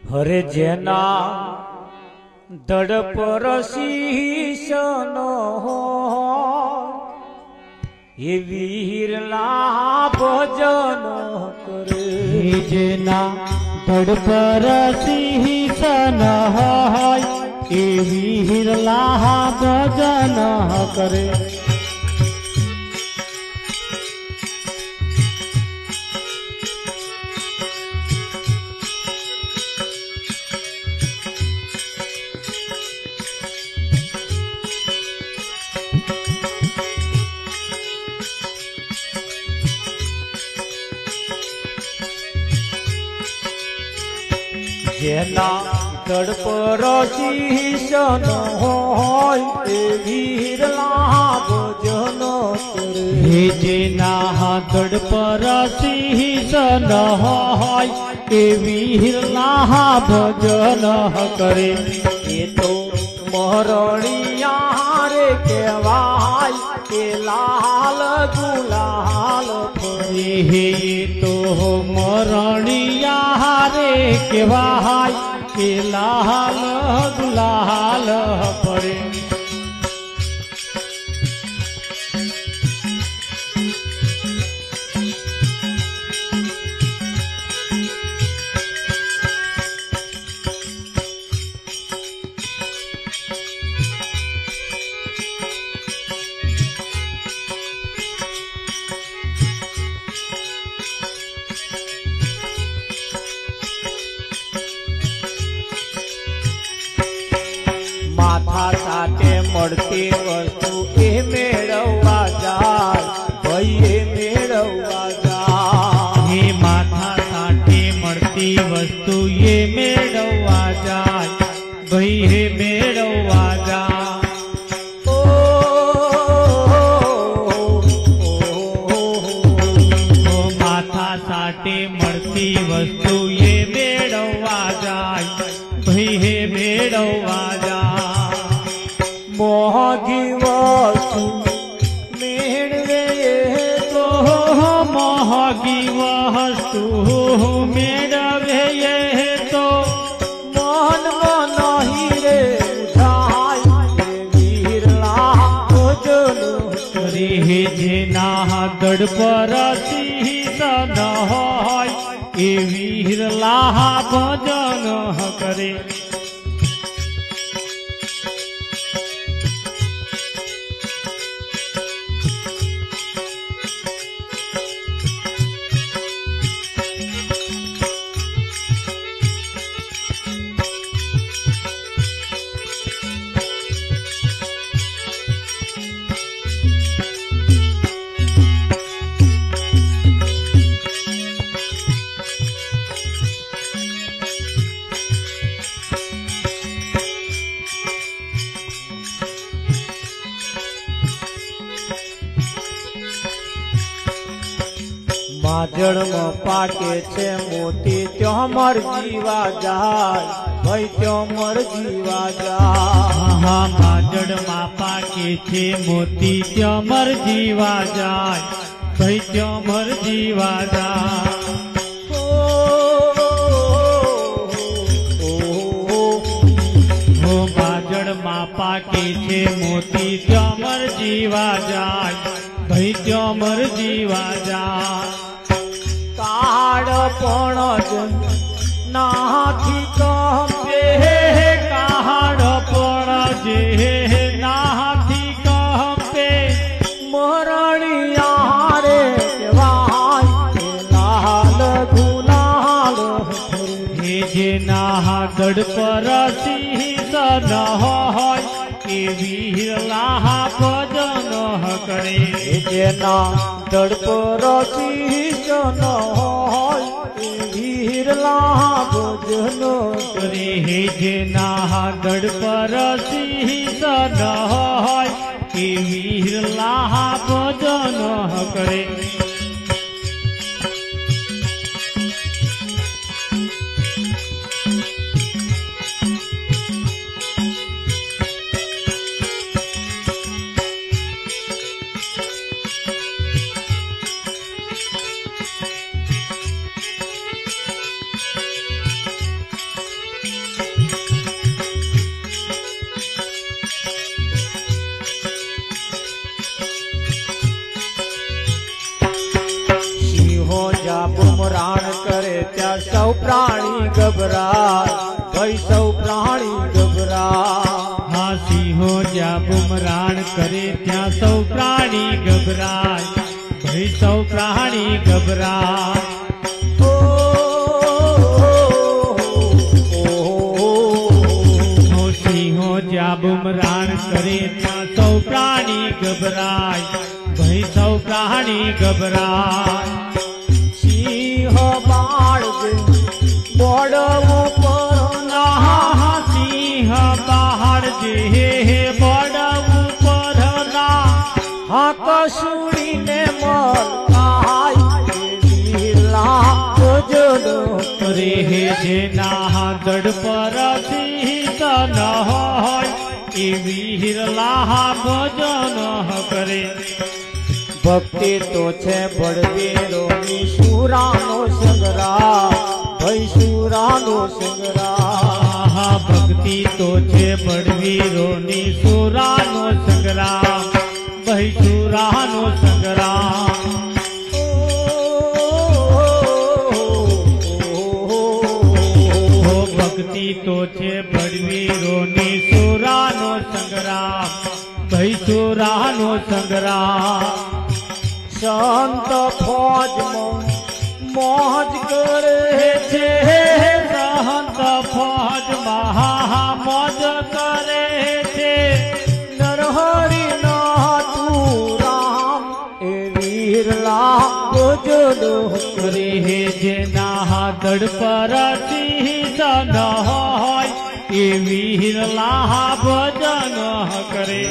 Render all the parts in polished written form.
હરે જેના દડ પર શીશ ન હોય એ વીરલા ભજન કરે જેના ધડ પર શીશ ન હોય એ વીરલા ભજન કરે જેના દડ પર શીશ ન હોય એ વીરલા ભજન કરે જેના ધડ પર શીશ ન હોય એ વીરલા ભજન કરે એ તો મરણિયા રે કહેવાય કે લાલ ગુલાલ ફરે હે તો મરણિયા રે કહેવાય કે લાલ ગુલાલ પડે માથા સાથે મળતી વસ્તુ એ મેળવવા જાય ભાઈ એ મેળવવા જાય હે માથા સાથે મળતી વસ્તુ એ મેળવવા જાય ભાઈ હે મેળવવા જા માથા સાથે મળતી વસ્તુ એ મેળવવા જાય ભાઈ હે મેળવવા જા મોહગી વસ્તુ મેળવે તો મોહગી વસ્તુ મેળવે તો મનમાં નહીં રે જાય વીરલા ભજન કરે જેના દડ પર શીશ ન હોય એ વીરલા ભજન કરે માજણમાં પાકે છે મોતી ત્યાં મર જીવા જાય ભાઈ ત્યાં મર જીવા જાય માજડમાં પાકે છે મોતી ત્યાં મર જીવા જાય ભાઈ ત્યાં મર જીવા જાય માજડમાં પાકે છે મોતી ત્યાં મર જીવા જાય ભાઈ ત્યાં મર જીવા જાય કાળ પણ નાથી કહે કાળ પણ જે નાથી કહે મરણિયા રે કહેવાય લાલ ગુલાલ હે જેના દડ પર શીશ ન હોય એ વીરલા ભજન કરે જેના દડ પર શીશ ન હોય એ વીરલા ભજન કરે હે જેના દડ પર શીશ ન હોય એ વીરલા ભજન કરે સૌ પ્રાણી ગભરાય ભાઈ સૌ પ્રાણી ગભરાય હા સિંહો જ્યાં બુમરાણ કરે ત્યાં સૌ પ્રાણી ગભરાય ભાઈ સૌ પ્રાણી ગભરાય સિંહો જ્યાં બુમરાણ કરે ત્યાં સૌ પ્રાણી ગભરાય ભાઈ સૌ પ્રાણી ગભરાય સિંહ બાળ બોડવું પર સિંહ બહાર જે બળવું પરના હા કસુડીને મરકાય વીરલા ગજડો રે જેના દડ પર સિંહ ન હોય એ વીરલા ભજન કરે ભક્તિ તો છે બળવીરોની સુરાનો સંગ્રામ ભાઈ સુરાનો સંગ્રામ ભક્તિ તો છે બળવીરોની સુરાનો સંગ્રામ ભાઈ સુરાનો સંગ્રામ ભક્તિ તો છે બળવીરોની સુરાનો સંગ્રામ ભાઈ સુરાનો સંગ્રામ સંત ફોજમાં મોજ કરે છે સંત ફોજ મહામોજ કરે છે નરહરિ નાથું રામ એ વીરલા ગજડો રે જેના દડ પર સિંહ ન હોય એ વીરલા ભજન કરે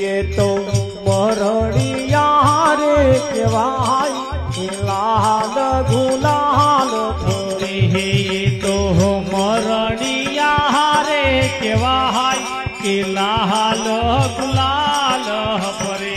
એ તો મરણિયા રે કહેવાય લાલ ગુલાલ રે તો મરણિયા રે કહેવાય કે લાલ ગુલાલ પરે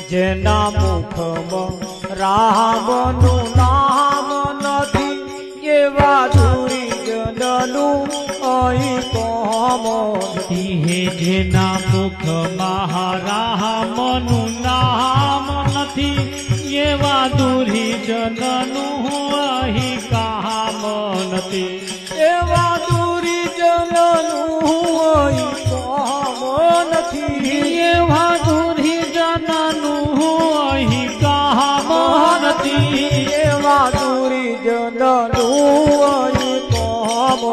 જેના મુખમાં રામનું નામ નથી એવા દુર્જનનું અહીં કોમ હે જેના મુખમાં રામનું નામ નથી એવા દુર્જનનું અહીં કામ નથી એવા દુર્જનનું અહીં કોમ નથી એવા દુર્જનનું અહીં કામ નથી એવા દુર્જનનું અહીં કોમ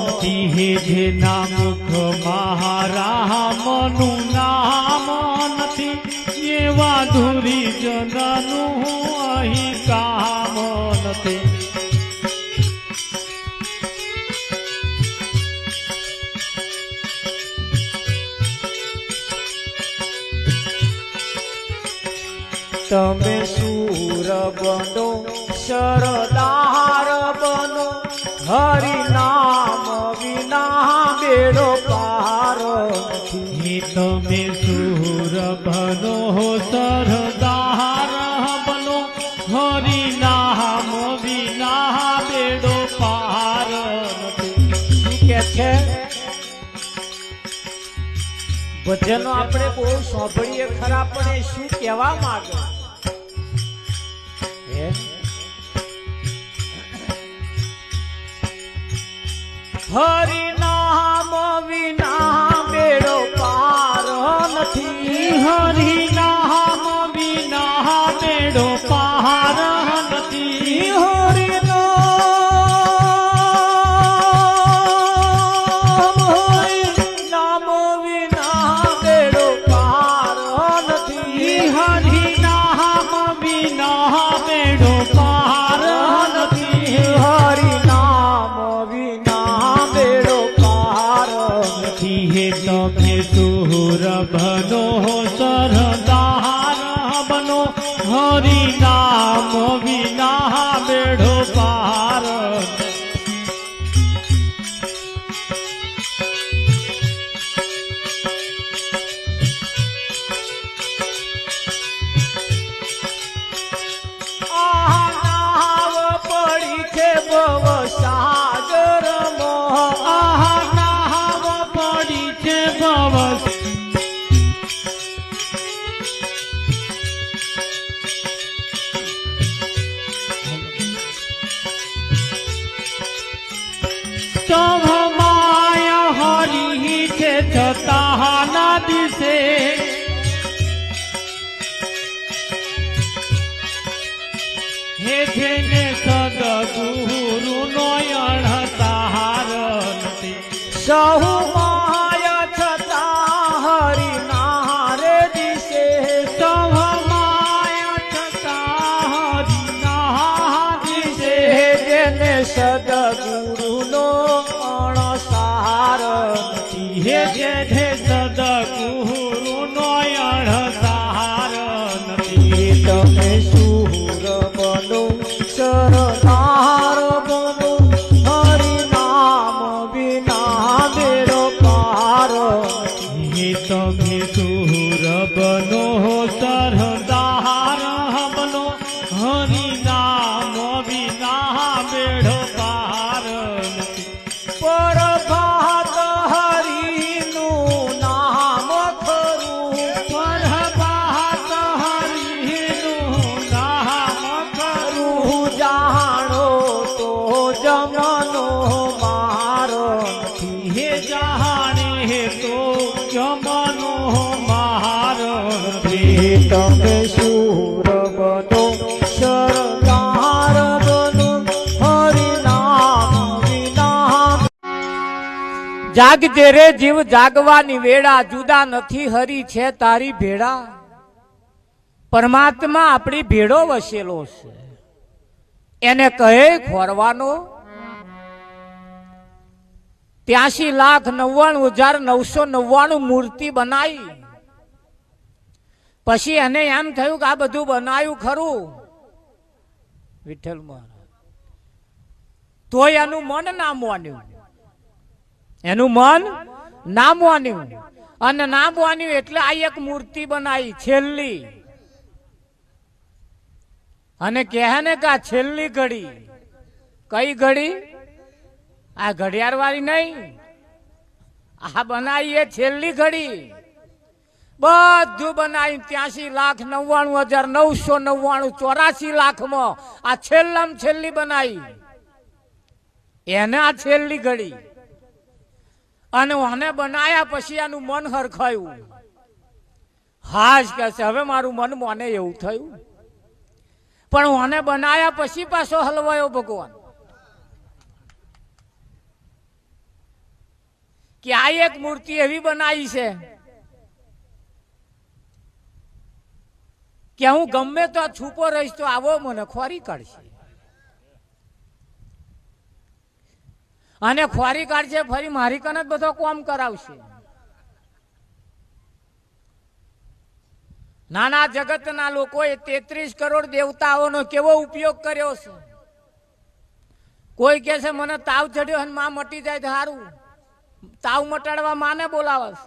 નથી હે જેના મુખમાં રામનું નામ નથી એવા દુર્જનનું અહીં કામ નથી તમે શૂર બનો સરદાર બનો હરિ નામ વિના બેડો પાર નથી તમે સુર બનો સરદાર બનો હરિ નામ વિના બેડો પાર નથી શું કે છે ભજનો આપણે બહુ સાંભળીએ ખરા પણ એ શું કહેવા માંગે હરિ નામ વિના બેડો પાર નથી હરિ નામ વિના બેડો પાર નથી હરિ નામ વિના બેડો પાર નથી હરિ નામ વિના બેડો પાર નથી હરિ નામ વિના બેડો પાર નથી હે તમે સુર બનો સૌમાય હરી છે છતાના દિશે હે જેને સદગુરુ નો અણસાર નથી સહુ માય છતાં હરિના રે દિશે સૌમાય છતાં હરિના દિશે જેને સદગુરુનો અણસાર નથી હે જેને સદગુરુ નો અણસાર નથી તમે સુર બનો સરદાર બનો હરિનામ વિના બેડો પાર હે તમે સુર બનો સરદાર બનો હરિ નામ વિના બેડો પાર નથી પ્રભાત હરિનું નામ ખરું પ્રભાત હરિનું નામ તું જાણો તો જમનો માર નથી હે જાણે તો જમનો માર નથી તમે સુર બનો સરદાર બનો હરિનામ વિના જાગજે રે જીવ જાગવાની વેળા જુદા નથી હરી છે તારી ભેળા પરમાત્મા આપણી ભેળો વસેલો છે એને કહે ખોરવાનો 83,99,999 મૂર્તિ બનાવી પછી એને એમ થયું કે આ બધું બનાવ્યું ખરું વિઠ્ઠલ મહારાજ તોય એનું મન ના માન્યું એનું મન ના માન્યું અને ના માન્યું એટલે આ એક મૂર્તિ બનાવી છેલ્લી અને કહે ને કે આ છેલ્લી ઘડી કઈ ઘડી આ ઘડિયાળ વાળી નહીં આ બનાવી એ છેલ્લી ઘડી બધું બનાવી 83,99,999 84 લાખમાં આ છેલ્લામાં છેલ્લી બનાવી એને આ છેલ્લી ઘડી અને આને બનાયા પછી આનું મન હરખાયું હાશ કે છે હવે મારું મન મને એવું થયું પણ આને બનાયા પછી પાછો હલવાયો ભગવાન કે આ એક મૂર્તિ એવી બનાવી છે કે હું ગમે તો છૂપો રહીશ તો આવો મને ખોરી કાઢશે અને ખોરી કાઢશે ફરી મારી કને બધો કામ કરાવશે નાના જગતના લોકોએ 33 કરોડ દેવતાઓનો કેવો ઉપયોગ કર્યો છે કોઈ કહે છે મને તાવ ચડ્યો અને માં મટી જાય સારું તાવ મટાડવા માને બોલાવે છે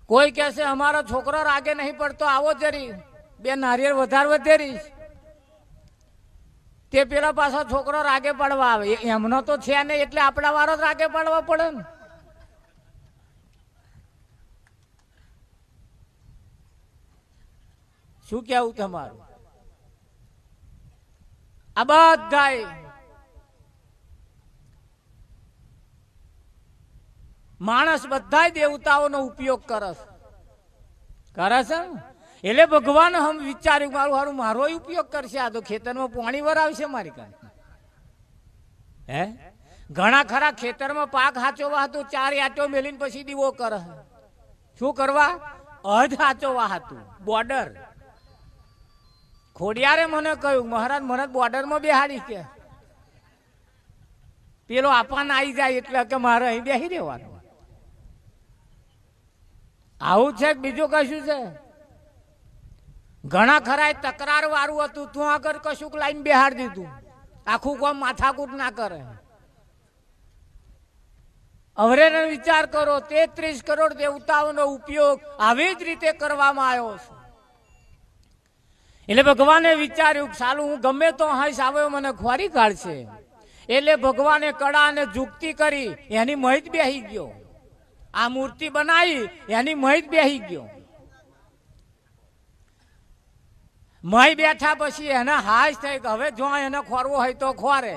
કોઈ કહે છે અમારો છોકરો રાગે નહીં પડતો આવો જરી 2 નારિયેળ વધારે વધેરીશ તે પેલા પાછો છોકરો રાગે પડવા આવે એમનો તો છે નહીં એટલે આપણા વારો જ રાગે પડવા પડે ને શું કેવું તમારું આ બધાય માણસ બધા દેવતાઓનો ઉપયોગ કરે છે એટલે ભગવાન હમ વિચાર્યું મારું હારું મારો ઉપયોગ કરશે આ તો ખેતરમાં પાણી વરાવશે મારી કાંઈ હે ઘણા ખરા ખેતરમાં પાક હાચવવા હતું 4 આંટો મેલીને પછી દીવો કરે શું કરવા અધ હાચવવા હતું બોર્ડર ખોડિયારે મને કહ્યું મહારાજ મને બોર્ડરમાં બેહાડી કે પેલો આપવાના આવી જાય એટલે કે મારે અહીં બેસી રહેવાનું આવું છે બીજું કશું છે ઘણા ખરા તકરાર વાળું હતું તું આગળ કશુંક લાઈન બેહાડ દીધું આખું કોમ માથાકૂટ ના કરે હવે વિચાર કરો 33 કરોડ દેવતાઓનો ઉપયોગ આવી જ રીતે કરવામાં આવ્યો છે એટલે ભગવાને વિચાર્યું સાલું હું ગમે તો હંસ આવ્યો મને ખોરી કાઢશે એટલે ભગવાને કડા અને જુક્તિ કરી એની મહિત બેહી ગયો આ મૂર્તિ બનાવી એની મહિત બેહી ગયો મહી બેઠા પછી એને હાશ થઈ કે હવે જો એને ખોરવો હોય તો ખોરે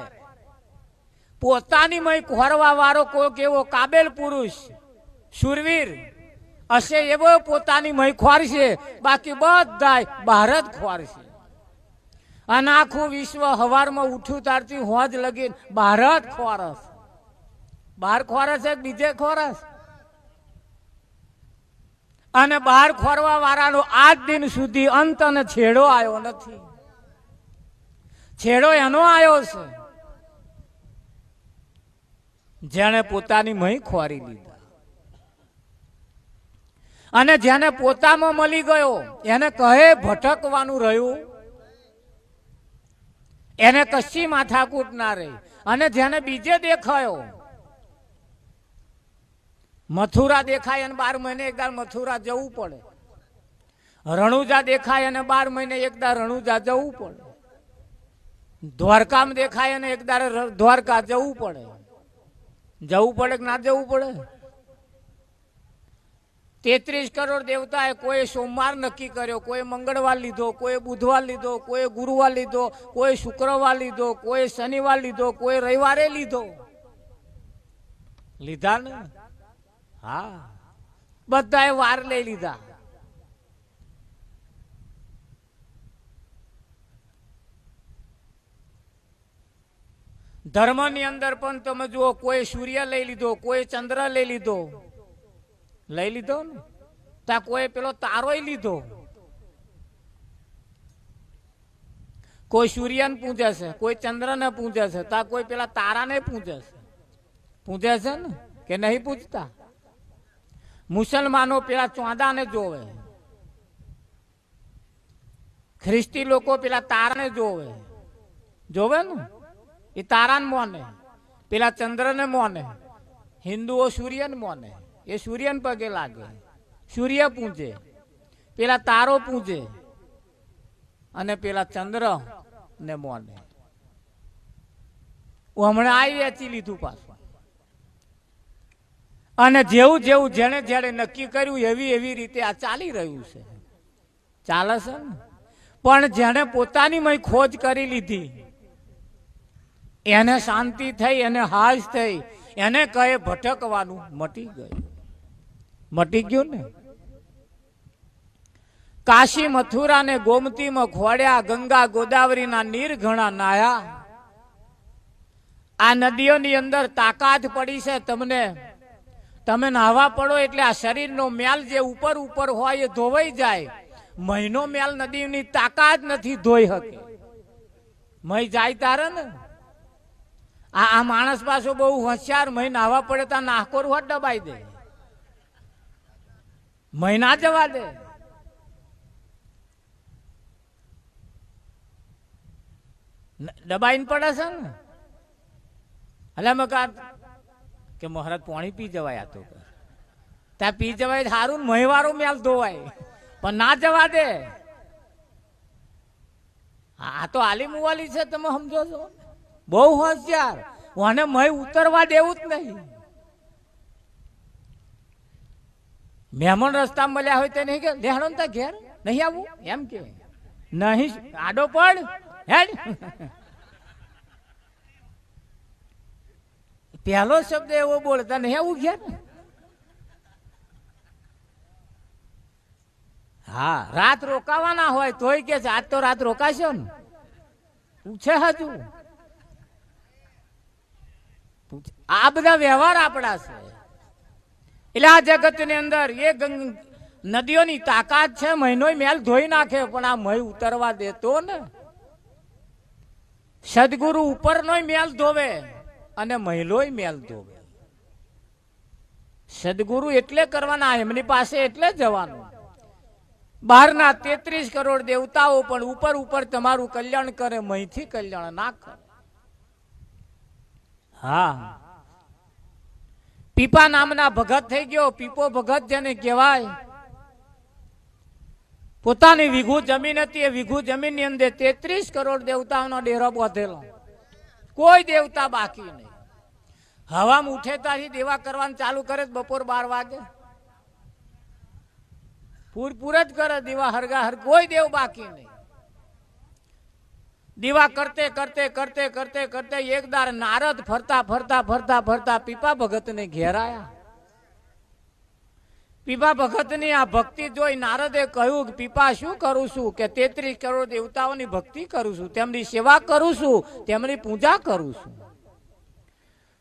પોતાની મય ખોરવા વાળો કોઈક એવો કાબેલ પુરુષ શૂરવીર હશે એવો પોતાની મય ખોરશે, બાકી બધા બહાર જ ખોરશે. અને આખું વિશ્વ હવારમાં ઉઠ્યું તારથી હોજ લગીને બહાર જ ખોરસ. બહાર ખોરસ છે બીજે ખોરસ. અને બહાર ખોરવા વાળાનો આજ દિન સુધી અંત અને છેડો આવ્યો નથી. છેડો એનો આવ્યો છે જેને પોતાની મહી ખોરી લીધા. અને જેને પોતામાં મળી ગયો એને કહે ભટકવાનું રહ્યું, એને કશી માથાકૂટ ના રહી. અને જેને બીજે દેખાયો, મથુરા દેખાય અને 12 મહિને એકવાર મથુરા જવું પડે. રણુજા દેખાય અને 12 મહિને એકવાર રણુજા જવું પડે. દ્વારકામાં દેખાય અને એકવાર દ્વારકા જવું પડે. જવું પડે કે ના જવું પડે? 33 કરોડ દેવતાએ કોઈ સોમવાર નક્કી કર્યો, કોઈ મંગળવાર લીધો, કોઈ બુધવાર લીધો, કોઈ ગુરુવાર લીધો, કોઈ શુક્રવાર લીધો, કોઈ શનિવાર લીધો, કોઈ રવિવારે લીધો. લીધા ને? હા, બધાએ વાર લઈ લીધા. ધર્મની અંદર પણ તમે જુઓ, કોઈ સૂર્ય લઈ લીધો, કોઈ ચંદ્ર લઈ લીધો. લઈ લીધો ને? ત્યાં કોઈ પેલો તારોય લીધો. કોઈ સૂર્યને પૂજે છે, કોઈ ચંદ્રને પૂજે છે, ત્યાં કોઈ પેલા તારાને પૂજે છે. પૂજે છે ને કે નહીં પૂજતા? મુસલમાનો પેલા ચોદાને જોવે, ખ્રિસ્તી લોકો પેલા તારાને જોવે. જોવે ને? એ તારાને મોને, પેલા ચંદ્રને મોને. હિન્દુઓ સૂર્યને મોને, એ સૂર્યને પગે લાગે, સૂર્ય પૂજે. પેલા તારો પૂજે અને પેલા ચંદ્ર ને મોને. હમણાં આવી વેચી લીધું પાછું. અને જેવું જેવું જેને જેને નક્કી કર્યું એવી એવી રીતે આ ચાલી રહ્યું છે. ચાલે છે ને? પણ જેને પોતાની મય ખોજ કરી લીધી એને શાંતિ થઈ, એને હાશ થઈ. એને કહે ભટકવાનું મટી ગયું. મટી ગયું ને? કાશી મથુરા ને ગોમતીમાં ખોડ્યા, ગંગા ગોદાવરીના નીર ઘણા નાયા. આ નદીઓની અંદર તાકાત પડી છે તમને. તમે નાહવા પડો એટલે આ શરીરનો મેલ જે ઉપર ઉપર હોય એ ધોવાઈ જાય. મહિનો મેલ નદીની તાકાત નથી ધોઈ શકે. મય જાય તારે ને. આ માણસ પાછો બહુ હોશિયાર. મય નાહવા પડે તો નાહકોર હોત દબાઈ દે. મય ના જવા દે. દબાઈને પડે છે ને. એટલે મેં કહા કે મહારાજ પાણી પી જવાય. આ તો ત્યાં પી જવાય સારું, મહીવારો મેલ ધોવાય, પણ ના જવા દે. આ તો આલી મુવાલી છે, તમે સમજો છો? બહુ હોશિયાર. મને મય ઉતરવા દેવું જ નહીં. મહેમાન રસ્તા મળ્યા હોય તો નહીં કે લેહાડો ને ઘેર નહીં આવું એમ કે નહીં. આડો પડ હેડ. પહેલો શબ્દ એવો બોલતા નહીં આવું ઘેર. હા, રાત રોકાવાના હોય તોય કે છે આજ તો રાત રોકાશો ને. પૂછે હજુ. આ બધા વ્યવહાર આપણા છે. એટલે આ જગત ની અંદર એ નદીઓની તાકાત છે. મહિનો મેલ ધોઈ નાખે પણ આ મય ઉતરવા દેતો ને. સદગુરુ ઉપરનો મેલ ધોવે અને મહિલોય મેલ ધોવે. સદગુરુ એટલે કરવાના, એમની પાસે એટલે જવાનું. બહારના 33 કરોડ દેવતાઓ પણ ઉપર ઉપર તમારું કલ્યાણ કરે, મહીથી કલ્યાણ ના કરે. હા, પીપા નામના ભગત થઈ ગયો. પીપો ભગત જેને કહેવાય. પોતાની વીઘુ જમીન હતી. એ વીઘુ જમીન ની અંદર 33 કરોડ દેવતાઓનો ડેરો બાંધેલો. કોઈ દેવતા બાકી નહીં. હવામાં ઉઠે ત્યાંથી દેવા કરવાનું ચાલુ કરે. બપોર 12 વાગે પૂર જ કરે. દેવા હરગા હર, કોઈ દેવ બાકી નહીં. દીવા કરતે કરતે કરતે કરતે કરતે એક દાર નારદ ફરતા ફરતા ફરતા ફરતા પીપા ભગતને ઘેરાયા. પીપા ભગતની આ ભક્તિ જોઈ નારદે કહ્યું કે પીપા શું કરું છું? કે 33 કરોડ દેવતાઓની ભક્તિ કરું છું, તેમની સેવા કરું છું, તેમની પૂજા કરું છું.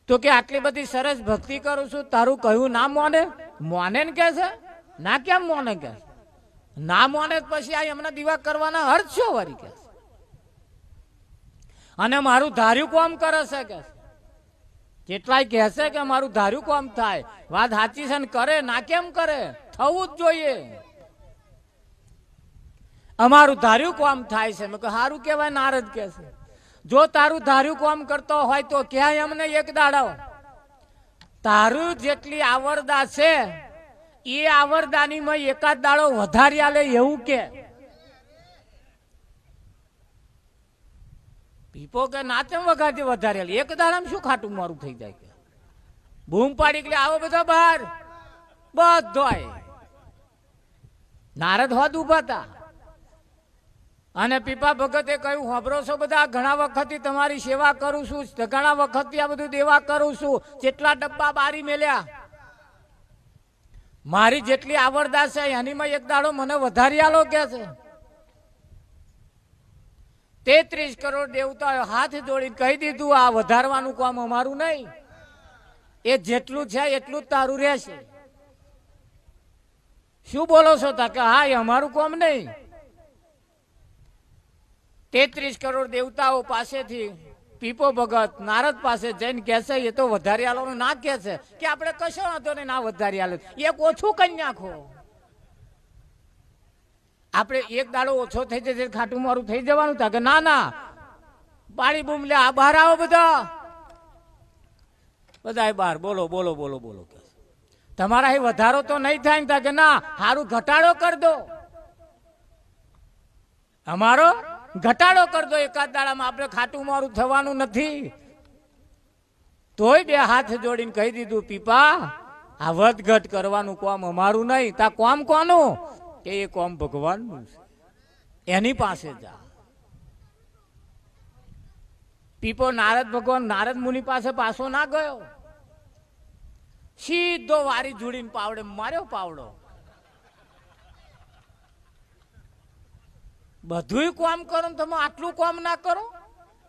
તો કે આટલી બધી સરસ ભક્તિ કરું છું, તારું કહ્યું ના મોને? મોને ને કે છે ના, કેમ મોને કે ના મોને? પછી આ એમના દીવા કરવાના અર્થ શું વળી કે? અને મારું ધાર્યું કામ કરે છે કે કેટલાય કહેશે કે મારું ધાર્યું કામ થાય. વાત સાચી છે ને કરે ના કેમ કરે? થવું જ જોઈએ. અમારું ધાર્યું કામ થાય છે. મેં કહ્યું સારું કહેવાય. નારદ કહે છે જો તારું ધાર્યું કામ કરતો હોય તો ક્યાંય અમને એક દાડો તારું જેટલી આવરદા છે એ આવરદાની માં એકાદ દાડો વધારી આલે એવું કે. પીપો કે નાચમ વગાડી વધારે એક દાડામાં શું ખાટું મારું થઈ જાય કે બૂમ પાડી કે આવો બધા બહાર બધો. નારદ હોદ ઉભા હતા અને પીપા ભગતે કહ્યું હોબરો છો બધા, ઘણા વખતથી તમારી સેવા કરું છું, ઘણા વખતથી આ બધું દેવા કરું છું, જેટલા ડબ્બા બારી મેલ્યા, મારી જેટલી આવરદા છે એનીમાં એક દાડો મને વધારી આલો કે છે. 33 કરોડ દેવતાઓ હાથ જોડીને કહી દીધું આ વધારવાનું કામ અમારું નહીં, એ જેટલું છે એટલું જ તારું રહેશે. શું બોલો છો? તા કે હા એ અમારું કામ નહીં. 33 કરોડ દેવતાઓ પાસેથી પીપો ભગત નારદ પાસે જઈને કહેશે એ તો વધારી આલો ના કહે છે કે આપણે કશો વાંધો નહીં, ના વધારી આલો, એક ઓછું કરી નાખો. આપણે એક દાડો ઓછો થઈ જશે ખાટું મારું થઈ જવાનું થાય કે ના ના પાણી બૂમ લે આ બહાર આવો બધા બધા બહાર બોલો બોલો બોલો બોલો કે તમારા અહીં વધારો તો નહીં થાય ને કે ના સારું ઘટાડો કરી દો, અમારો ઘટાડો કરી દો, એકાદ દાડામાં આપણે ખાટું મારું થવાનું નથી. તોય બે હાથ જોડીને કહી દીધું પીપા આ વધઘટ કરવાનું કામ અમારું નહીં, તા કામ કોનું? કે એ કોમ ભગવાનનું છે, એની પાસે જા. પીપો નારદ ભગવાન નારદ મુનિ પાસે પાછો ના ગયો, સીધો વારી જોડીને પાવડે માર્યો પાવડો. બધું કામ કરો તમે આટલું કામ ના કરો?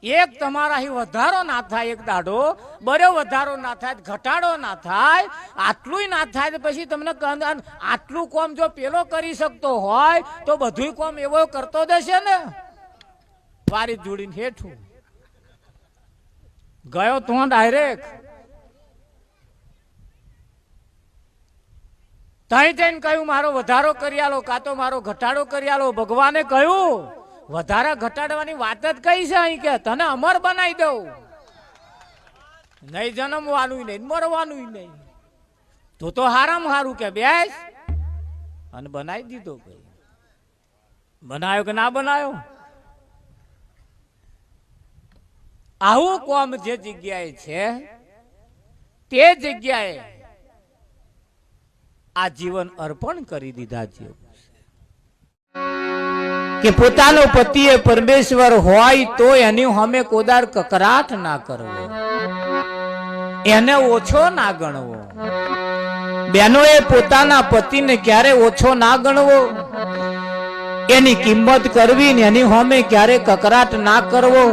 એક તમારા અહીં વધારો ના થાય, એક દાડો બરો વધારો ના થાય, ઘટાડો ના થાય, આટલું ના થાય પછી તમને આટલું કામ જો પેલો કરી શકતો હોય તો બધું કામ એવો કરતો દેશે ને. વારી જોડીને હેઠું ગયો તો ડાયરેક્ટ તઈ જઈને કહ્યું મારો વધારો કરી આલો કાં તો મારો ઘટાડો કરી આલો. ભગવાને કહ્યું વધારા ઘટાડવાની વાત જ કઈ છે અહીં કે તને અમર બનાવી દઉં, નહીં જન્મવાનું નહીં મરવાનું નહીં. તો હારામ હારું કે બેસ અને બનાવી દીધો. બનાવ્યો કે ના બનાવ્યો? આવું કોમ જે જગ્યાએ છે તે જગ્યાએ આ જીવન અર્પણ કરી દીધા છે કે પોતાનો પતિ એ પરમેશ્વર હોય તો એની સામે કોદાર કકરાટ ના કરવો, એને ઓછો ના ગણવો. બેનો એ પોતાના પતિને ક્યારે ઓછો ના ગણવો, એની કિંમત કરવી ને એની સામે ક્યારે કકરાટ ના કરવો.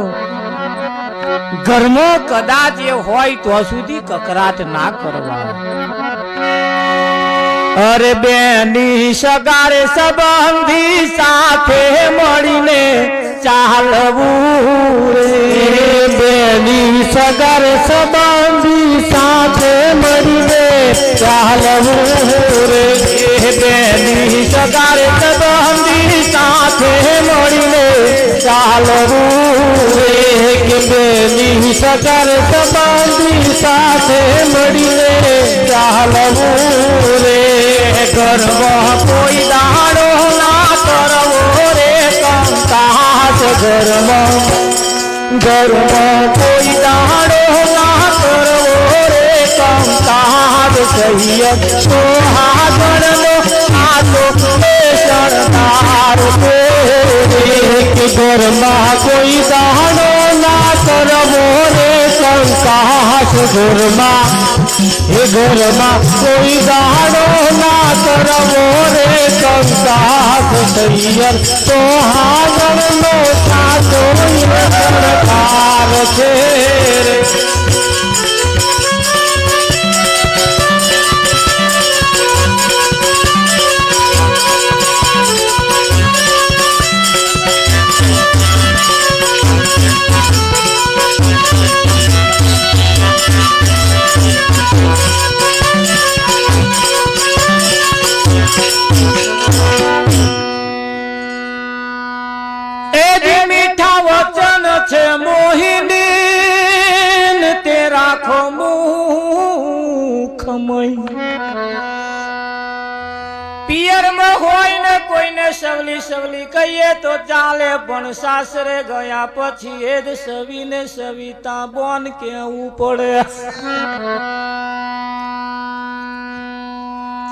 ઘરમાં કદાચ એ હોય તો સુધી કકરાટ ના કરવા. અરે બેની સગારે સંબંધી સાથે મળીને ચાલવું રે, બેની સગારે સંબંધી સાથે મળીને ચાલવું રે, બેની સગારે સંબંધી સાથે મળીને ચાલવું રે, કે બેની સગારે સંબંધી સાથે મળીને ચાલવું રે. ઘરમાં કોઈ દાડો ના કરવો રે કંકાસ, ઘરમાં કોઈ દાડો ના કરવો રે કંકાસ. સૈયદ તો હાગણનો આ તો શણગાર કે ઘરમાં કોઈ સાહસ ઘરમાં એ ઘરમાં કોઈ દાડો ના કરવો રે કંકાસ સૈયર તો હાજરનો સાચો સરકાર છે રે પિયરમાં હોય ને કોઈને સવલી સવલી કહીએ તો ચાલે, પણ સાસરે ગયા પછી એ જ સવીને સવિતા બોન કેવું પડે.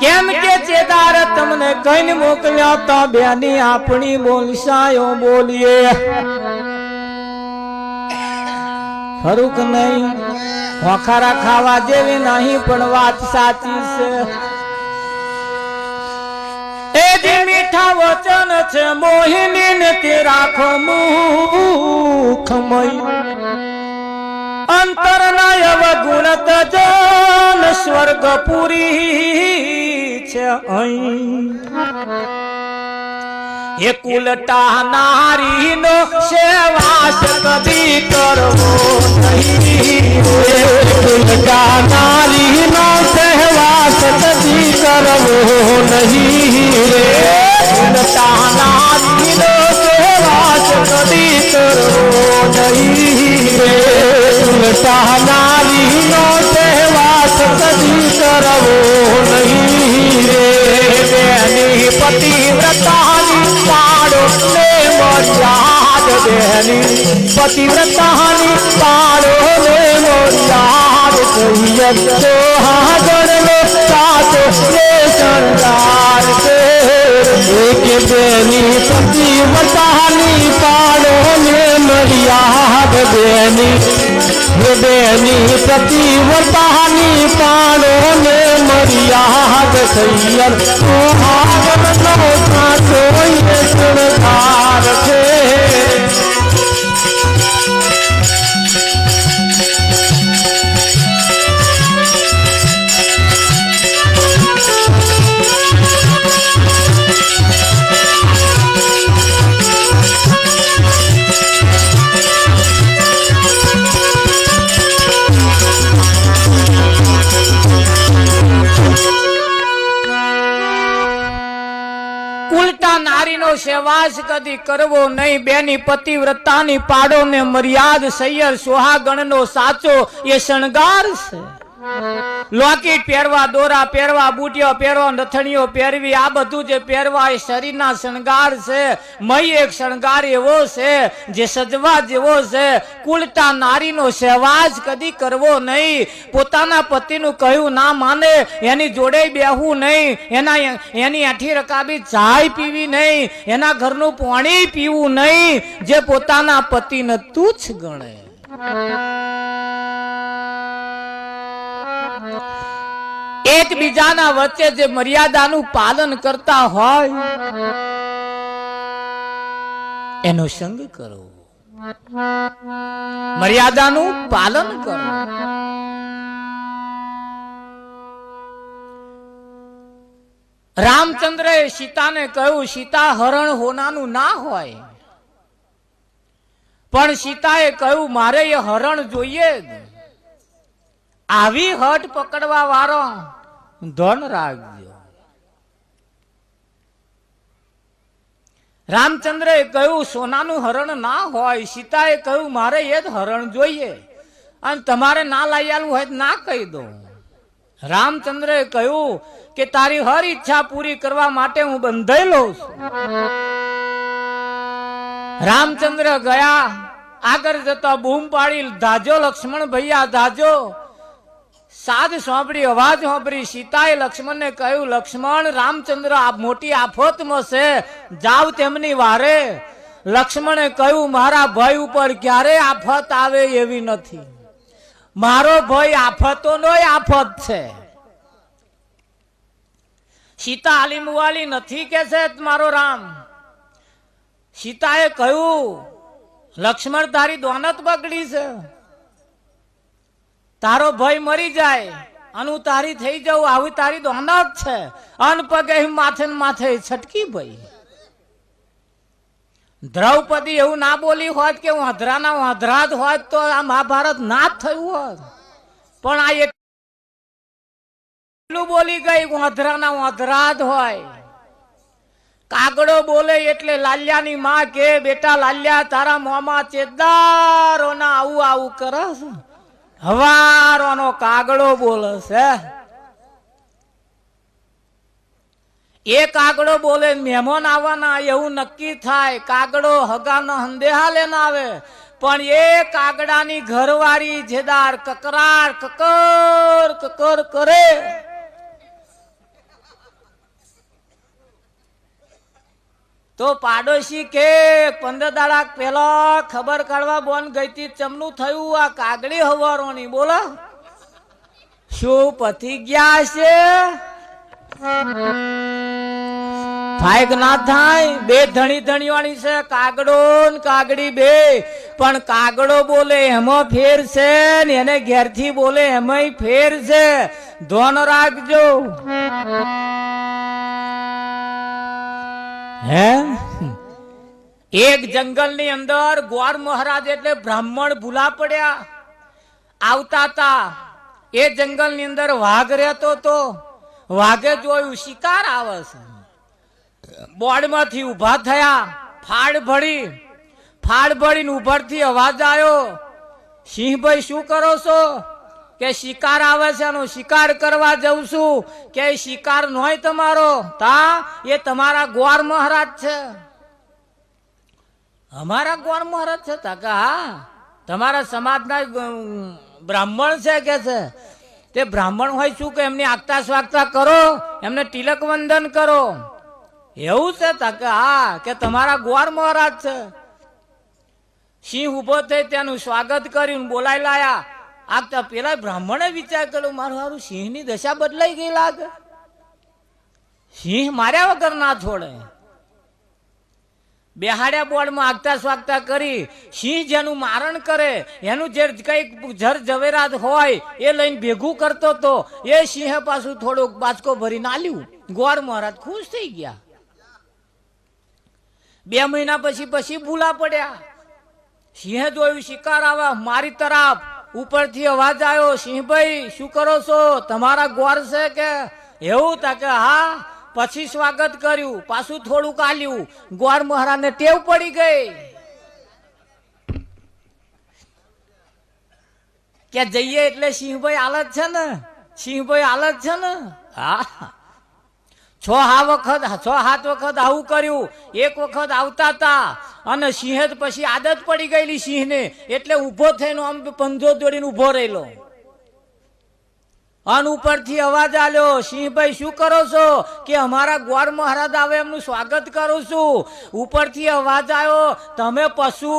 કેમ કે ચેદાર તમને કઈને મોકલ્યા તો બેની આપણી બોલશાયો બોલીએ. ખરું કે નહીં? વખારા ખાવા જેવી નહીં, પણ વાત સાચી છે. એ જે મીઠા વચન છે મોહિની ને તે રાખો મુખમય. અંતર ના અવગુણ તજન સ્વર્ગપુરી છે અહીં. એ કુલટા નારી નો સેવાસ કદી કરવો નહીં. કુલટા નારી નો સેવાસ કદી કરવો નહીં રે. કુલટા નારી નો સેવાસ કદી કરવો નહીં રે. કુલટા નારી નો સેવાસ કદી કરવો નહીં રે. બેની પતિવ્રતાની પાડો ને મર્યાદ. બેની પતિવ્રતાની પાડો ને મર્યાદ. કહીએ તો હાજર નો સાચો ને સરદાર છે. કે બેની પતિવ્રતાની પાડો ને મર્યાદ. બેની પતિવ્રતાની પાડો ને મર્યાદ. સૈયર તો હાજર નો સાચો સરદાર છે. નારીનો સેવાસ કદી કરવો નહીં. બેની પતિવ્રતાની પાડો ને મર્યાદ. સૈયર સુહાગણનો સાચો એ શણગાર છે. લોકેટ પહેરવા, દોરા પહેરવા, બુટિયો પહેરવા, નથણીઓ પહેરવી, આ બધું જે પહેરવા એ શરીરના શણગાર છે. મય એક શણગાર એવો છે જે સજવા જેવો છે. કુલટા નારીનો સહેવાજ કદી કરવો નહીં. પોતાના પતિનું કહ્યું ના માને એની જોડે બેહવું નહીં. એની આઠી રકાબી ચાય પીવી નહીં. એના ઘરનું પાણી પીવું નહીં. જે પોતાના પતિને તુચ્છ ગણે. એકબીજાના વચ્ચે જે મર્યાદાનું પાલન કરતા હોય એનો સંગ કરો. મર્યાદાનું પાલન કરો. રામચંદ્રએ સીતાને કહ્યું સીતા હરણ હોનાનું ના હોય, પણ સીતાએ કહ્યું મારે એ હરણ જોઈએ. આવી હટ પકડવા વાળો ધન રાખજો. રામચંદ્રએ કહ્યું સોનાનું હરણ ના હોય. સીતાએ કહ્યું મારે એ જ હરણ જોઈએ, અને તમારે ના લઈ આવવું હોય ના કહી દો. રામચંદ્રએ કહ્યું કે તારી હર ઈચ્છા પૂરી કરવા માટે હું બંધાયેલો છું. રામચંદ્ર ગયા. આગળ જતા બૂમ પાડી ધાજો લક્ષ્મણ ભૈયા ધાજો. સાદ સાંભળી, અવાજ સાંભળી. સીતાએ લક્ષ્મણને કહ્યું લક્ષ્મણ રામચંદ્ર આ મોટી આફતમાં છે, જાવ તેમની વારે. લક્ષ્મણે કહ્યું મારા ભાઈ ઉપર ક્યારે આફત આવે એવી નથી. મારો ભાઈ આફતોનોય આફત છે. સીતા આલીમવાલી નથી કે છે મારો રામ. સીતાએ કહ્યું લક્ષ્મણ તારી દોનત બગડી છે, તારો ભાઈ મરી જાય અને હું તારી થઈ જાઉં આવી તારી દોનત છે. અન પગે માથે ને માથે છટકી ભાઈ. દ્રૌપદી એવું ના બોલી હોત કે હું અધરાના અધરાત હોત તો આ મહાભારત ના જ થયું હોત. પણ આ એટલું બોલી ગઈ હું અધરાના અધરાત હોય. કાગડો બોલે એટલે લાલ્યાની માં કે બેટા લાલ્યા તારા મોંમાં ચેદારોના આવું આવું કરે છે. હવારોનો કાગડો બોલે છે. એ કાગડો બોલે મહેમાન આવવાના એવું નક્કી થાય. કાગડો હગાનો હંદેહા લેને આવે પણ એ કાગડાની ઘરવાળી જેદાર કકરાર કકર કકર કરે. તો પાડોશી કે 15 દાડા પેલા ખબર કાઢવા બોન ગઈ તી ચમનું થયું આ કાગડી હવારોની બોલો શું પતી ગયા છે. થાય કે ના થાય? બે ધણી ધણીવાળી છે કાગડો ને કાગડી બે. પણ કાગડો બોલે એમાં ફેર છે ને એને ઘેરથી બોલે એમાંય ફેર છે. ધ્યાન રાખજો. હે એક જંગલ ની અંદર ગોર મહારાજ એટલે બ્રાહ્મણ ભૂલા પડ્યા આવતા હતા. એ જંગલ ની અંદર વાઘ રહેતો તો. વાઘે જોયું શિકાર આવે છે. બોર્ડ માંથી ઉભા થયા. ફાડ ભળીને ઉભરથી અવાજ આવ્યો સિંહભાઈ શું કરો છો? કે શિકાર આવે છે એનો શિકાર કરવા જઉં છું. કે શિકાર નોય તમારો તા એ તમારા ગોર મહારાજ છે. અમારા ગોર મહારાજ છે તા કે હા તમારા સમાજના બ્રાહ્મણ છે કે છે. તે બ્રાહ્મણ હોય શું કે એમની આગતા સ્વાગતા કરો, એમને તિલક વંદન કરો એવું છે તા કે હા કે તમારા ગોર મહારાજ છે. સિંહ ઉભો થઈ તેનું સ્વાગત કર્યું બોલાઈ લાયા. આગતા પેલા બ્રાહ્મણે વિચાર કર્યો મારું હારું સિંહની દશા બદલાઈ ગઈ લાગે. સિંહ માર્યા વગર ના છોડે. બેહાડ્યા બોર્ડમાં આગતા સ્વાગતા કરી. સિંહ જેનું મારણ કરે એનું જે કઈક જર ઝવેરાત હોય એ લઈને ભેગું કરતો તો એ સિંહે પાછું થોડુંક બાચકો ભરીને આલ્યું. ગોર મહારાજ ખુશ થઈ ગયા. 2 મહિના પછી ભૂલા પડ્યા. સિંહે જોયું શિકાર આવે મારી તરફ. ઉપરથી અવાજ આવ્યો સિંહભાઈ શું કરો છો? તમારા ગોર છે કે? એવું તા કે હા. પછી સ્વાગત કર્યું પાછું થોડુંક આલ્યું. ગોર મહારાજને ટેવ પડી ગઈ કે જઈએ એટલે સિંહભાઈ હાલત છે ને. સિંહભાઈ હાલત છે ને. હા 6-7 વખત આવું કર્યું. એક વખત આવતા હતા અને સિંહે પછી આદત પડી ગયેલી સિંહને એટલે ઉભો થઈને આમ પંજો દોડીને ઉભો રહેલો. અન ઉપરથી અવાજ આલ્યો સિંહભાઈ શું કરો છો? કે અમારા ગોર મહારાજ આવે એમનું સ્વાગત કરું છું. ઉપરથી અવાજ આવ્યો તમે પશુ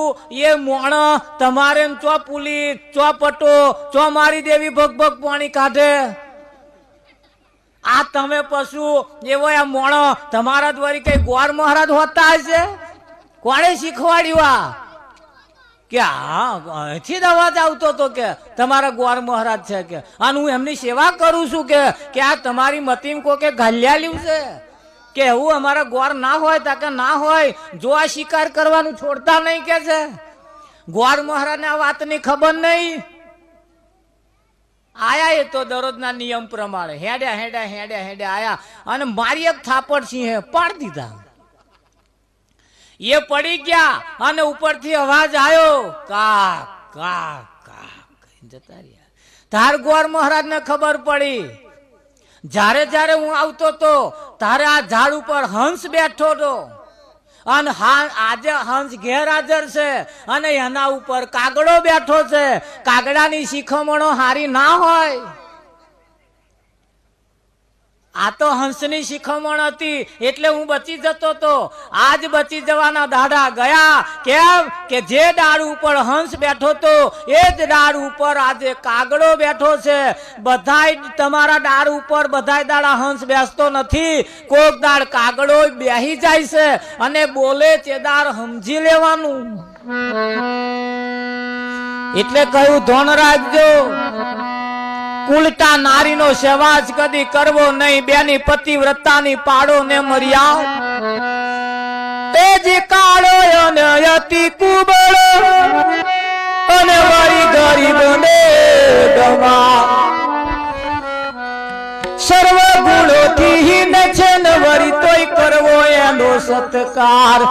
એ મોણ તમારે ચો પુલિસ ચો પટો ચો મારી દેવી ભગભગ પાણી કાઢે. આ તમે પશુ એવો આ મોણો તમારા દ્વારા કઈ ગોર મહારાજ હોતા હશે? કોણે શીખવાડ્યું? આ કે હા અહીંથી જ અવાજ આવતો હતો કે તમારા ગોર મહારાજ છે કે અને હું એમની સેવા કરું છું કે આ તમારી મતીમ કોકે ઘાલ્યા લ્યું છે કે એવું અમારા ગોર ના હોય તા કે ના હોય. જો આ શિકાર કરવાનું છોડતા નહીં કે છે. ગોર મહારાજને આ વાતની ખબર નહીં. આયા એ તો દરરોજના નિયમ પ્રમાણે હેડ્યા આયા અને મારી એક થાપડ સિંહે પાડી દીધા. એ પડી ગયા અને ઉપરથી અવાજ આવ્યો કા કા કા જતા રહ્યા. તાર ગોર મહારાજ ને ખબર પડી. જ્યારે હું આવતો તો તારે આ ઝાડ ઉપર હંસ બેઠો હતો અને આજે હંસ ગેરહાજર છે અને એના ઉપર કાગડો બેઠો છે. કાગડાની શિખામણો હારી ના હોય. આ તો હંસની શિખામણ હતી એટલે હું બચી જતો તો. આજ બચી જવાના દાડા ગયા. કેમ કે જે ડાળ ઉપર હંસ બેઠો તો એ જ ડાળ ઉપર આજે કાગડો બેઠો છે. બધાય તમારા ડાળ ઉપર બધાય દાડા હંસ બેસતો નથી. કોક દાળ કાગડો બેહી જાય છે અને બોલે ચેદાર સમજી લેવાનું. એટલે કહ્યું ધોન રાખજો. કુલટા નારીનો સેવાજ કદી કરવો નહીં. બેની પતિવ્રતાની પાડો ને મર્યાદ. એ જે કાળો અને અતિ કુબળો અને વળી ગરીબ ને ગમા સર્વ ગુણોથી હીન છે ને વળી તોય કરવો એનો સત્કાર.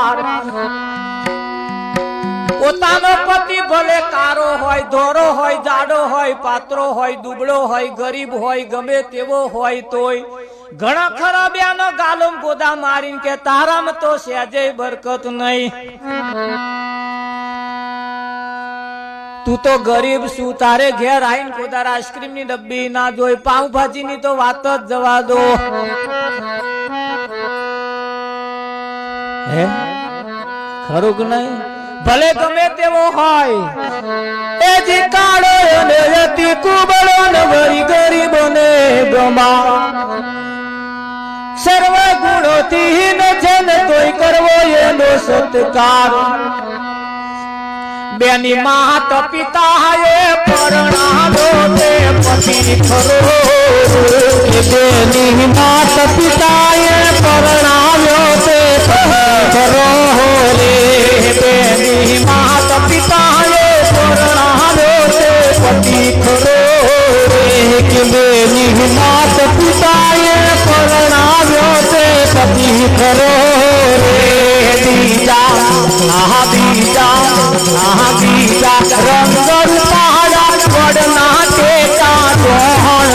પોતાનો પતિ ભલે કારો હોય, ધોરો હોય, જાડો હોય, પાતળો હોય, દુબળો હોય, ગરીબ હોય, ગમે તેવો હોય તોય ઘણા ખરા બ્યાનો ગાલમ ગોદા મારીને કે તારામાં તો સહેજે બરકત નહીં. તું તો ગરીબ શું, તારે ઘેર આવીને કોદાર આઈસ્ક્રીમ ની ડબ્બી ના જોઈ, પાઉંભાજી ની તો વાત જ જવા દો. હે ખરું કે નહીં? ભલે ગમે તેવો હોય, એ જે કાળો અને અતિ કુબળો ને વળી ગરીબ ને ગમા સર્વ ગુણોથી હીન છે ને તોય કરવો એનો સત્કાર. બેની માત પિતા એ પરણાવ્યો તે પતિ ખરો. બેની માત પિતા એ પરણાવ્યો તે પતિ ખરો રે. બેની માત પિતા એ પરણાવ્યો તે પતિ ખરો રે. કે બેની માત પિતા એ પરણાવ્યો તે પતિ ખરો રે. બીજા રંગ રૂપાળા વડના ટેકા દોહણ.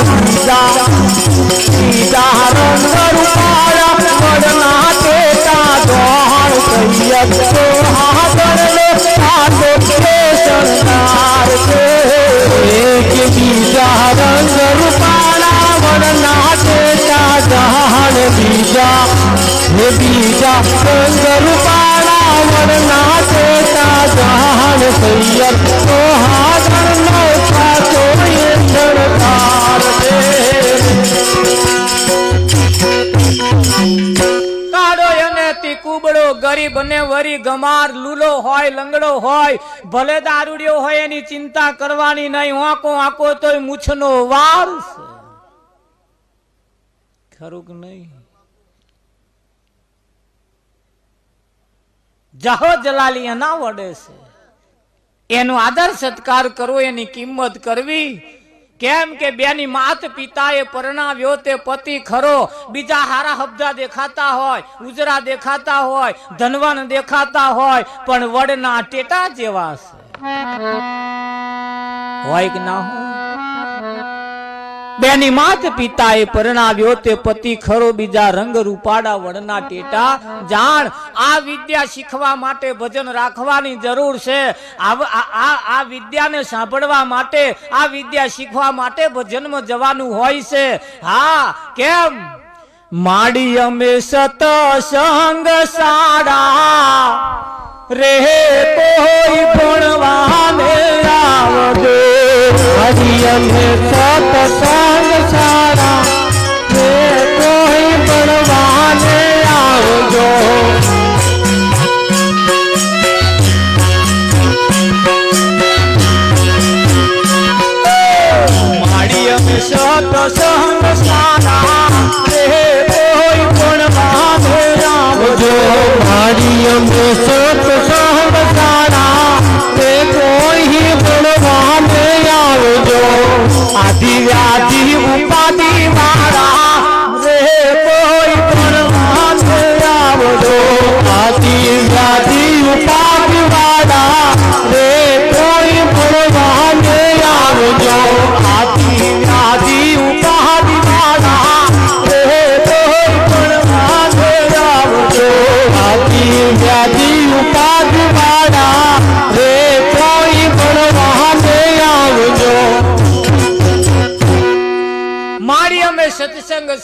બીજા રંગ રૂપાળા વડના ટેકા દોહણ. સૈયદ તો હાગળનો સાધો કે સંસાર છે. કે બીજા રંગ રૂપાળા વડના ટેકા દોહણ. બીજા રંગ રૂપાળા વડના ટેકા દોહણ. સૈયદ તો હાગળનો સાધો કે સંસાર છે. કાળો અને અતિ કુબળો, ગરીબ અને વરી ગમાર, લૂલો હોય, લંગડો હોય, ભલે દારૂડિયો હોય એની ચિંતા કરવાની નહીં. વાંકો વાંકો તોય મૂછનો વાર છે. ખરું કે નહીં? જાહો જલાલી એના વડે છે. એનો આદર સત્કાર કરવો, એની કિંમત કરવી. કેમ કે બેની માત પિતાએ પરણાવ્યો તે પતિ ખરો. બીજા હારા હબજા દેખાતા હોય, ઉજરા દેખાતા હોય, ધનવાન દેખાતા હોય, પણ વડના ટેટા જેવા છે. હોય કે ના હોય? બેની માત પિતાએ પરણાવ્યો તે પતિ ખરો. બીજા રંગ રૂપાડા વડના ટેટા જાણ. આ વિદ્યા શીખવા માટે ભજન રાખવાની જરૂર છે. આ વિદ્યાને સાંભળવા માટે, આ વિદ્યા શીખવા માટે ભજનમાં જવાનું હોય છે. હા, કેમ? માડી અમે સતસંગ સાડા રે કોઈ ભણવાને આવજો. હરી અમે સતસંગ સારા રે કોઈ ભણવાને આવજો. માડી અમે સતસંગ સારા રે કોઈ ભણવાને આવજો. મારી અમે સતસંગ સારા રે કોઈ ભણવાને આવજો. આદિ વ્યાધિ ઉપાધિ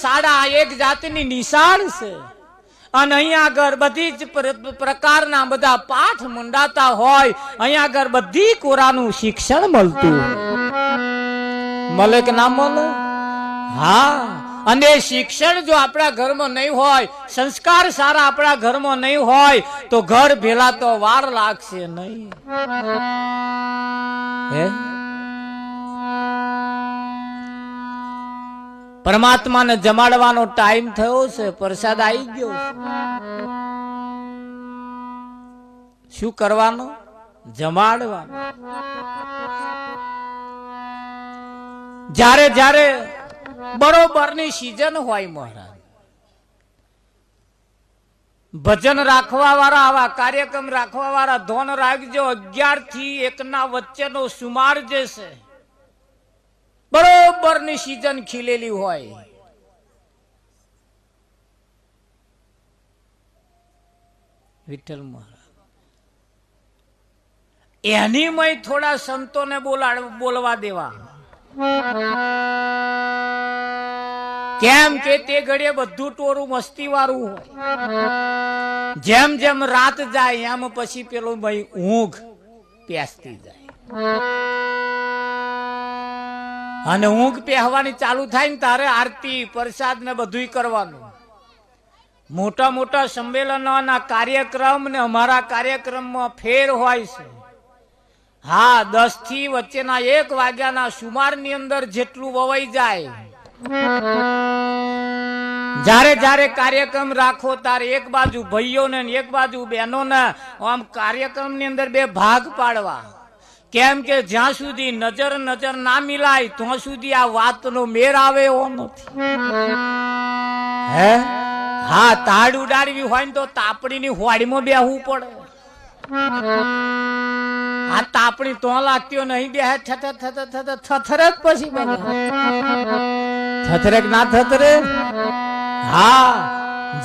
શાળા એક જાતની નિશાળ છે અને અહીંયા આગળ બધી જ પ્રકારના બધા પાઠ મંડાતા હોય, અહીંયા આગળ બધી કોરાનું શિક્ષણ મળતું મળે કે ના મળે? હા, અને શિક્ષણ જો આપણા ઘરમાં નહીં હોય, સંસ્કાર સારા આપણા ઘરમાં નહીં હોય તો ઘર ભેલા તો વાર લાગશે નહીં. હે, પરમાત્માને જમાડવાનો ટાઈમ થયો છે, પ્રસાદ આવી ગયો છે. શું કરવાનો? જમાડવાનો. જ્યારે જ્યારે બરોબરની સીઝન હોય મહારાજ, ભજન રાખવા વાળા, આવા કાર્યક્રમ રાખવા વાળા ધોન રાખજો. 11 થી 1 ના વચ્ચેનો સુમાર જે છે, બરોબરની સીઝન ખીલેલી હોય. વિઠ્ઠલ મહારાજ એની મય થોડા સંતોને બોલવા દેવા. કેમ કે તે ઘડીએ બધું ટોરું મસ્તી વાળું હોય. જેમ જેમ રાત જાય એમ પછી પેલું ભાઈ ઊંઘ પેસતી જાય, અને ઊંઘ પહેવાની ચાલુ થાય ને તારે આરતી પ્રસાદ ને બધું કરવાનું. મોટા મોટા સંમેલનોના કાર્યક્રમ ને અમારા કાર્યક્રમમાં ફેર હોય છે. હા, 10 થી વચ્ચેના 1 વાગ્યાના સુમારની અંદર જેટલું વવાઈ જાય, જ્યારે જ્યારે કાર્યક્રમ રાખો ત્યારે એક બાજુ ભાઈઓને એક બાજુ બહેનોને આમ કાર્યક્રમની અંદર 2 ભાગ પાડવા. કેમ કે જ્યાં સુધી નજર ના મિલાય ત્યાં સુધી આ વાતનો મેર આવે એવો નથી. હે, હા, તાડ ઉડાડવી હોય ને તો તાપડીની હોડીમાં બેહવું પડે. આ તાપણી તો લાગતી નહીં, બે થથરે જ પછી બને. થથરે ના થથરે? હા,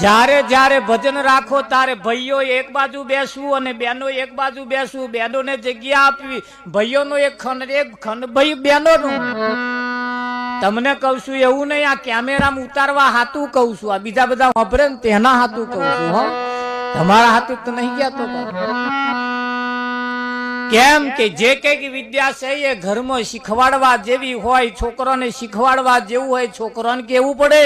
જ્યારે જ્યારે ભજન રાખો ત્યારે ભાઈઓ એક બાજુ બેસવું અને બહેનો એક બાજુ બેસવું. બહેનોને જગ્યા આપવી, ભાઈઓનો એક ખંડ ભાઈ બહેનોનો. તમને કહું છું એવું નહીં, આ કેમેરામાં ઉતારવા હાથું કહું છું. આ બીજા બધા વાપરે ને તેના હાથું કહું છું. હો, તમારા હાથું તો નહીં ગયા તો. કેમ કે જે કઈક વિદ્યા છે એ ઘરમાં શીખવાડવા જેવી હોય, છોકરાને શીખવાડવા જેવું હોય છોકરાને કેવું પડે.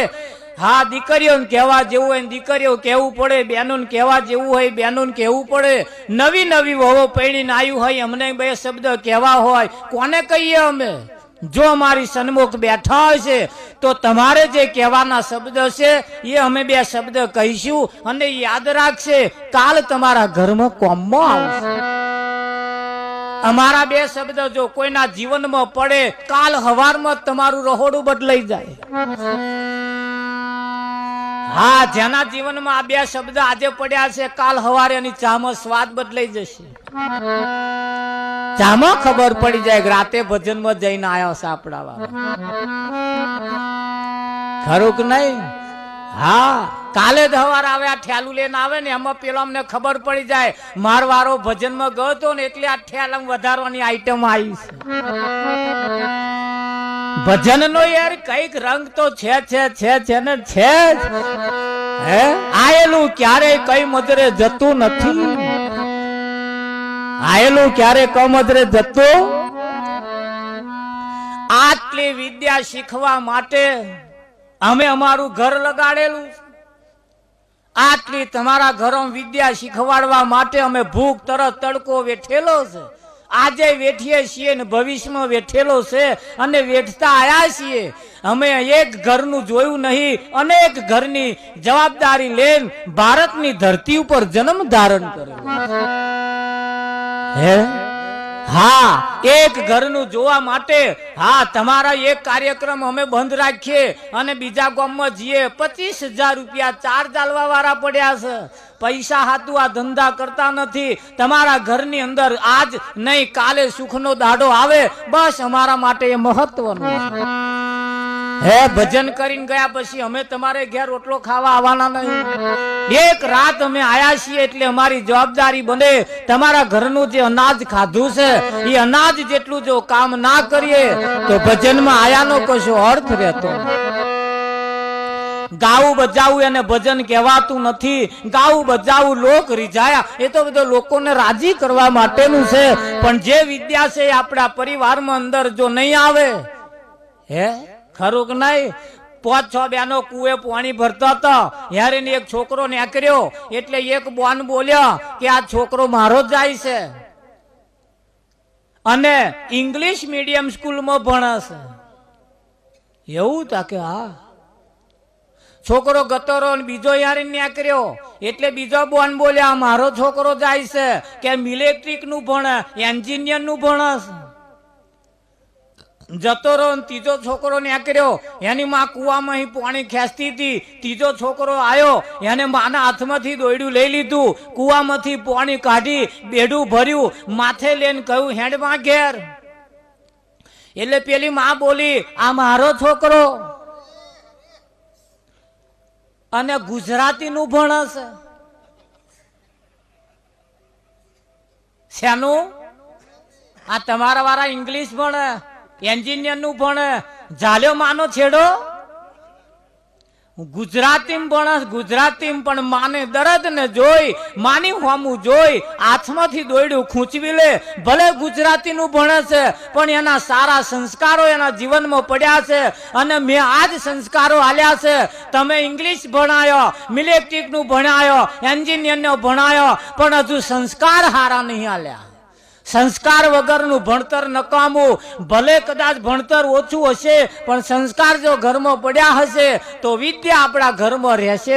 હા, દીકરીઓને કહેવા જેવું હોય દીકરીઓ કેવું પડે, બહેનોને કહેવા જેવું હોય બહેનોને કેવું પડે. નવી નવી વહુ પૈણીને આવ્યું હોય, અમને 2 શબ્દ કહેવા હોય, કોને કહીએ અમે? જો અમારી સન્મુખ બેઠા હોય છે તો તમારે જે કહેવાના શબ્દ છે એ અમે 2 શબ્દ કહીશું અને યાદ રાખશે, કાલ તમારા ઘરમાં કોમમાં આવશે. અમારા 2 શબ્દ જો કોઈના જીવનમાં પડે, કાલ હવારમાં તમારું રહોડું બદલાઈ જાય. હા, જેના જીવનમાં આ 2 શબ્દ આજે પડ્યા છે, કાલ હવારે એની ચામાં સ્વાદ બદલાઈ જશે. ચામાં ખબર પડી જાય રાતે ભજનમાં જઈને આવ્યો સાપડાવા. ખરું કે નહીં? હા, કાલે જ હવાર આવે આ ઠેલું લઈને આવે ને એમાં પેલો અમને ખબર પડી જાય મારવારો ભજનમાં ગયો હતો ને એટલે આ ઠેલામાં વધારવાની આઈટમ આવી છે. ભજન નો યાર કઈક રંગ તો છે ને છે. હે, આયેલું ક્યારે કઈ મજરે જતું નથી. આયેલું ક્યારે કમજરે જતું. આટલી વિદ્યા શીખવા માટે અમે અમારું ઘર લગાડેલું. આટલી તમારા ઘરમાં વિદ્યા શીખવાડવા માટે અમે ભૂખ તરસ તડકો વેઠેલો છે. આજે વેઠીએ છીએ ને ભવિષ્યમાં વેઠેલો છે અને વેઠતા આયા છીએ. અમે એક ઘરનું જોયું નહીં, અનેક ઘરની જવાબદારી લઈને ભારતની ધરતી ઉપર જન્મ ધારણ કર્યો. હે, હા, એક ઘરનું જોવા માટે હા તમારા એક કાર્યક્રમ અમે બંધ રાખીએ અને બીજા ગામમાં જઈએ. 25,000 રૂપિયા ચાર્જ આલવા વાળા પડ્યા છે. પૈસા હાતું આ ધંધા કરતા નથી. તમારા ઘરની અંદર આજ નહીં કાલે સુખનો દાડો આવે, બસ અમારા માટે એ મહત્વનું છે. હે, ભજન કરીને ગયા પછી અમે તમારે ઘેર રોટલો ખાવા આવવાના નહીં. એક રાત અમે આયા છીએ એટલે અમારી જવાબદારી બને તમારા ઘરનું જે અનાજ ખાધું છે એ અનાજ જેટલું જો કામ ના કરીએ તો ભજનમાં આયાનો કશો અર્થ રહેતો. ગાવું બજાવું એને ભજન કહેવાતું નથી. ગાવું બજાવું લોક રીઝાયા, એ તો બધો લોકોને રાજી કરવા માટેનું છે. પણ જે વિદ્યા છે એ આપણા પરિવારમાં અંદર જો નહીં આવે, હે ખરું કે નહીં? 5-6 બેનો કુએ પાણી ભરતા હતા, યારે એક છોકરો નીકળ્યો એટલે એક બોન બોલ્યા કે આ છોકરો મારો જ જાય છે અને ઇંગ્લિશ મીડિયમ સ્કૂલમાં ભણે છે. એવું તા કે હા. છોકરો ગતોરો બીજો યારે નીકળ્યો એટલે બીજો બોન બોલ્યા મારો છોકરો જાય છે કે ઇલેક્ટ્રિક નું ભણે, એન્જિનિયર નું ભણે છે. જતો રહો. ત્રીજો છોકરો નીકળ્યો, એની માં કુવામાં પાણી ખેંચતી હતી. ત્રીજો છોકરો આવ્યો, એને માના હાથમાંથી દોયડું લઈ લીધું, કુવામાંથી પાણી કાઢી બેડું ભર્યું, માથે લઈને કહ્યું હેડમાં ઘેર. એટલે પેલી માં બોલી આ મારો છોકરો અને ગુજરાતી નું ભણે છે. શેનું? આ તમારા વાળા ઇંગ્લિશ ભણે, એન્જિનિયર નું ભણે. ઝાલ્યો માનો છેડો ગુજરાતી ભણે, ગુજરાતી પણ માને દર્દ ને જોઈ, માની હોમું જોઈ હાથમાંથી દોયડું ખૂંચવી લે. ભલે ગુજરાતી નું ભણે છે પણ એના સારા સંસ્કારો એના જીવનમાં પડ્યા છે અને મેં આ જ સંસ્કારો આલ્યા છે. તમે ઇંગ્લિશ ભણાયો, ઇલેક્ટ્રિક નું ભણાયો, એન્જિનિયર નો ભણાયો, પણ હજુ સંસ્કાર હારા નહીં આલ્યા. સંસ્કાર વગરનું ભણતર નકામું. ભલે કદાચ ભણતર ઓછું હશે પણ સંસ્કાર જો ઘરમાં પડ્યા હશે તો વિદ્યા આપણા ઘરમાં રહેશે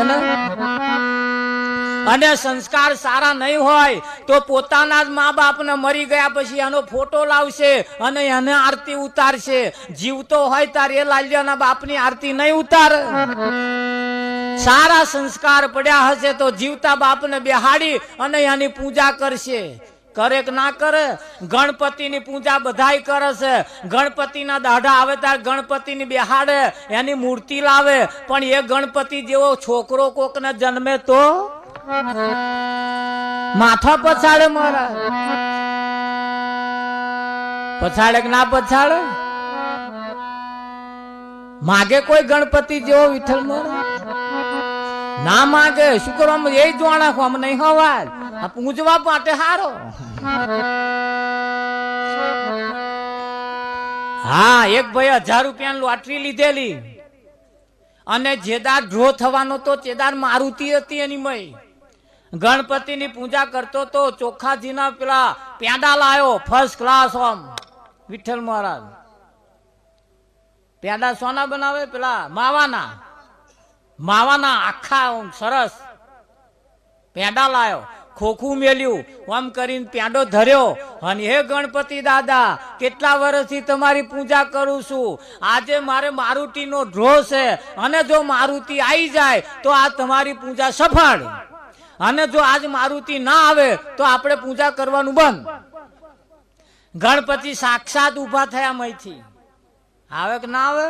ને. અને સંસ્કાર સારા નહીં હોય તો પોતાના જ મા બાપને મરી ગયા પછી એનો ફોટો લાવશે અને એને આરતી ઉતારશે. જીવતો હોય તાર એ લાલ્યાના બાપની આરતી નહીં ઉતારે. સારા સંસ્કાર પડ્યા હશે તો જીવતા બાપને બેહાડી અને એની પૂજા કરશે. કરે કે ના કરે? ગણપતિની પૂજા બધાય કરે છે. ગણપતિના દાઢા આવે ત્યારે ગણપતિની બેહાડે, એની મૂર્તિ લાવે, પણ એ ગણપતિ જેવો છોકરો કોકને જન્મે તો માથા પછાડે. મારા પછાડે કે ના પછાડે? માગે કોઈ ગણપતિ જેવો વિઠ્ઠલ મારા? ના માગે. શું કરવા? એ જોણા આમ નહીં હવા પૂજવા માટે હારો. હા, એક ભાઈ 1000 રૂપિયા લોટરી લીધેલી અને જેદાર ડ્રો થવાનો તો ચેદાર મારુતિ હતી એની મય. ગણપતિની પૂજા કરતો તો ચોખાજીના પેલા પેંડા લાયો ફર્સ્ટ ક્લાસ. આમ વિઠ્ઠલ મહારાજ પેંડા સોના બનાવે? પેલા માવાના આખા સરસ પેંડા લાયો, ખોખું મેલ્યું, આમ કરીને પેંડો ધર્યો અને હે ગણપતિ દાદા કેટલા વર્ષથી તમારી પૂજા કરું છું. આજે મારે મારુતિનો ડ્રો છે અને જો મારુતિ આવી જાય તો આ તમારી પૂજા સફળ, અને જો આજ મારુતિ ના આવે તો આપણે પૂજા કરવાનું બંધ. ગણપતિ સાક્ષાત ઉભા થયા મયથી. આવે કે ના આવે?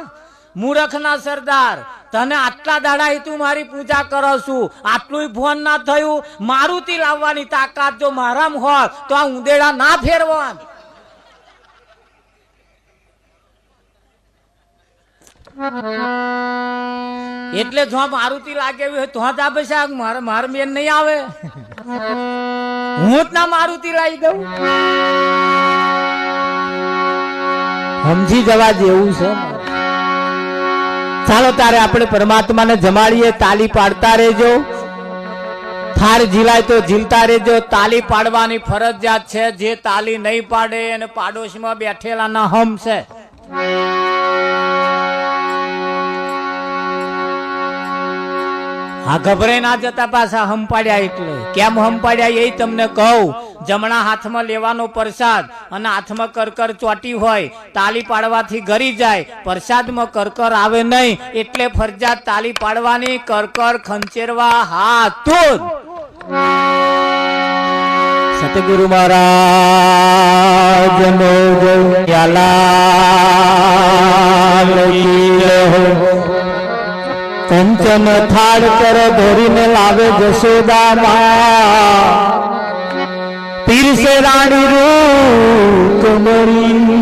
મૂર્ખના સરદાર, તને આટલા દાડા તું મારી પૂજા કરો છું, આટલું ફોન ના થયું? મારુતિ લાવવાની તાકાત જો મારામ હોત તો આ ઉંદેડા ના ફેરવા. એટલે જો મારુતિ લાગે હોય તો જ આપે છે. મારે બેન નહીં આવે, હું જ ના મારુતિ લાવી દઉં. સમજી જવા જેવું છે. ચાલો તારે આપણે પરમાત્માને જમાડીએ. તાલી પાડતા રહેજો. થાર ઝીલાય તો ઝીલતા રહેજો. તાલી પાડવાની ફરજિયાત છે. જે તાલી નહીં પાડે અને પાડોશમાં બેઠેલાના હમ છે. હા, ગભરાઈ ના જતા પાછા હમ પાડ્યા. એટલે કેમ હમ પાડ્યા એ તમને કહું. જમણા હાથમાં લેવાનો પ્રસાદ અને હાથમાં કરકર ચોટી હોય, તાલી પાડવાથી ગરી જાય, પ્રસાદમાં કરકર આવે નહીં, એટલે ફરજિયાત તાલી પાડવાની. કરકર ખંચેરવા હાથ. સતગુરુ મહારાજ નો જય. કંચન થાળ પર ધોરીને લાવે જશોદા માં, પીરસે રાણી રૂપ મળી.